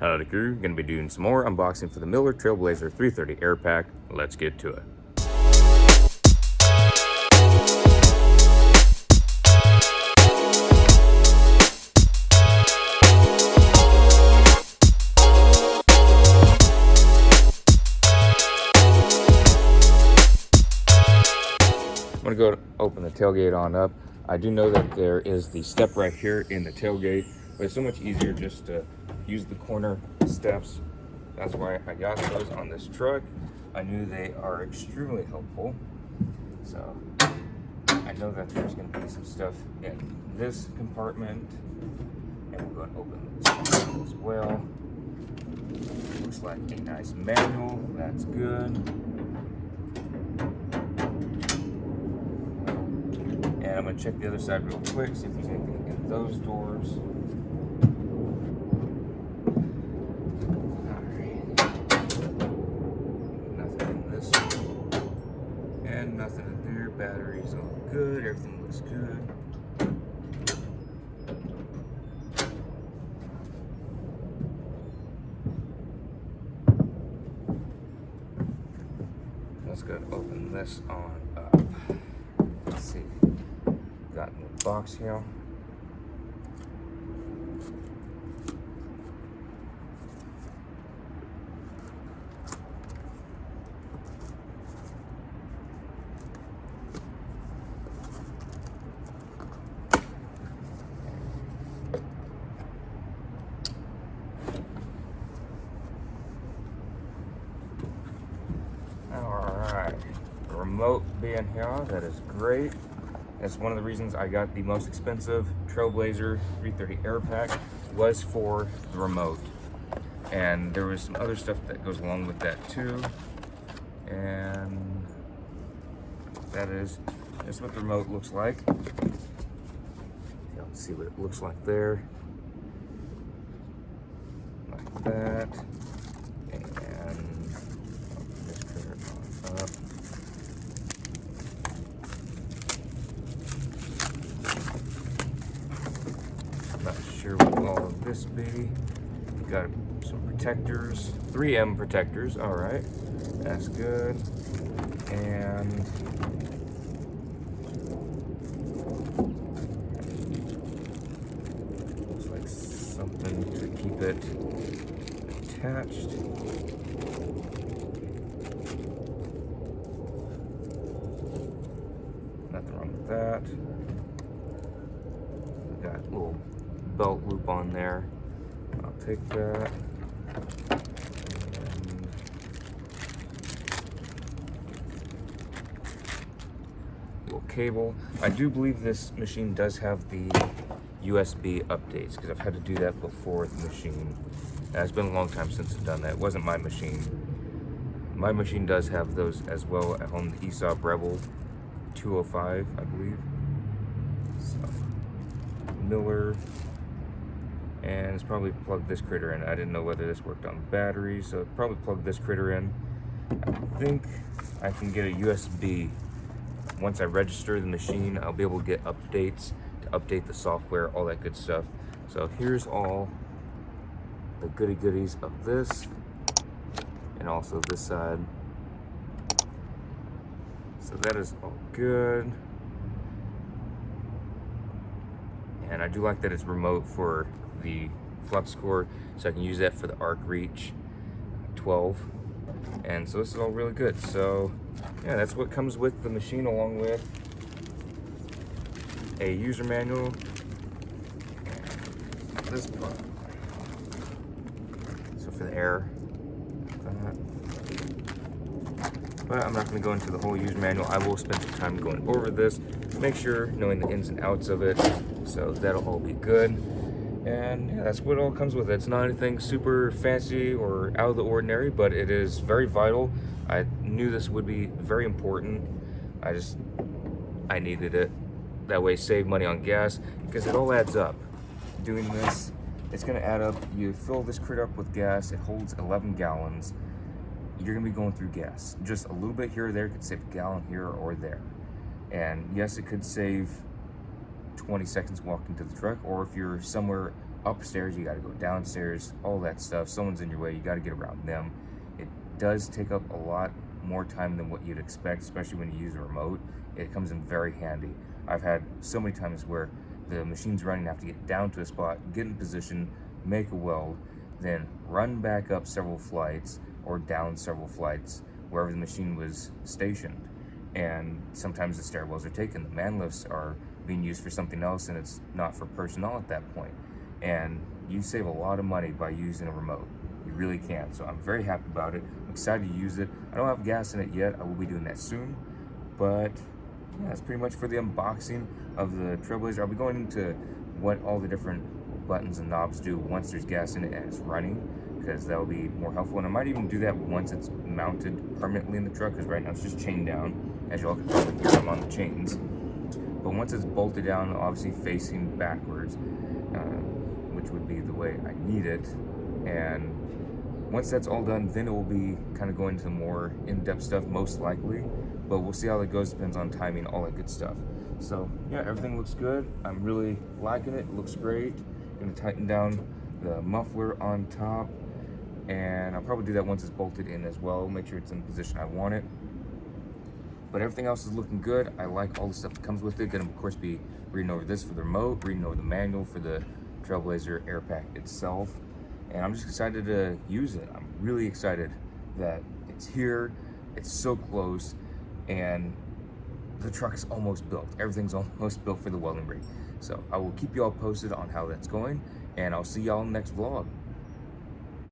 Howdy crew, gonna be doing some more unboxing for the Miller Trailblazer 330 Air Pack. Let's get to it. I'm gonna go open the tailgate on up. I do know that there is the step right here in the tailgate, but it's so much easier just to use the corner steps. That's why I got those on this truck. I knew they are extremely helpful. So I know that there's gonna be some stuff in this compartment, and we're gonna open this as well. Looks like a nice manual, that's good. And I'm gonna check the other side real quick, see if there's anything in those doors. Nothing in there. Batteries all good. Everything looks good. Let's go open this on up. Let's see. Got in the box here. Alright, the remote being here, that is great. That's one of the reasons I got the most expensive Trailblazer 330 Air Pack, was for the remote. And there was some other stuff that goes along with that too. And that is just what the remote looks like. Y'all can see what it looks like there. Like that. Not sure what all of this be. Got some protectors, 3M protectors. All right, that's good. And looks like something to keep it attached. Nothing wrong with that. We got a little belt loop on there. I'll take that. And little cable. I do believe this machine does have the USB updates, because I've had to do that before the machine. And it's been a long time since I've done that. It wasn't my machine. My machine does have those as well at home, the ESOP Rebel 205, I believe. So, Miller. And it's probably plugged this critter in. I didn't know whether this worked on batteries, so probably plugged this critter in. I think I can get a USB. Once I register the machine, I'll be able to get updates to update the software, all that good stuff. So here's all the goody goodies of this, and also this side. So that is all good. And I do like that it's remote for the flux core, so I can use that for the arc reach 12. And so this is all really good. So yeah, that's what comes with the machine, along with a user manual and this part. So for the air, but I'm not going to go into the whole user manual. I will spend some time going over this, make sure knowing the ins and outs of it, so that'll all be good. And yeah, that's what all comes with it. It's not anything super fancy or out of the ordinary, but it is very vital. I knew this would be very important. I needed it. That way save money on gas, because it all adds up. Doing this, it's gonna add up. You fill this critter up with gas, it holds 11 gallons. You're gonna be going through gas. Just a little bit here or there could save a gallon here or there. And yes, it could save 20 seconds walking to the truck, or if you're somewhere upstairs, you got to go downstairs, all that stuff. Someone's in your way, you got to get around them. It does take up a lot more time than what you'd expect, especially when you use a remote. It comes in very handy. I've had so many times where the machine's running, I have to get down to a spot, get in position, make a weld, then run back up several flights or down several flights wherever the machine was stationed. And sometimes the stairwells are taken, the man lifts are being used for something else, and it's not for personnel at that point. And you save a lot of money by using a remote. You really can. So I'm very happy about it. I'm excited to use it. I don't have gas in it yet. I will be doing that soon. But yeah, that's pretty much for the unboxing of the Trailblazer. I'll be going into what all the different buttons and knobs do once there's gas in it and it's running, because that will be more helpful. And I might even do that once it's mounted permanently in the truck, because right now it's just chained down. As you all can probably hear, I'm on the chains. But once it's bolted down, obviously facing backwards, which would be the way I need it, and once that's all done, then it will be kind of going to the more in-depth stuff, most likely. But we'll see how that goes. Depends on timing, all that good stuff. So yeah, everything looks good. I'm really liking it. It looks great. Gonna tighten down the muffler on top, and I'll probably do that once it's bolted in as well. Make sure it's in the position I want it. But everything else is looking good. I like all the stuff that comes with it. Gonna of course be reading over this for the remote, reading over the manual for the Trailblazer air pack itself. And I'm just excited to use it. I'm really excited that it's here, it's so close, and the truck is almost built. Everything's almost built for the welding rig. So I will keep you all posted on how that's going, and I'll see y'all in the next vlog.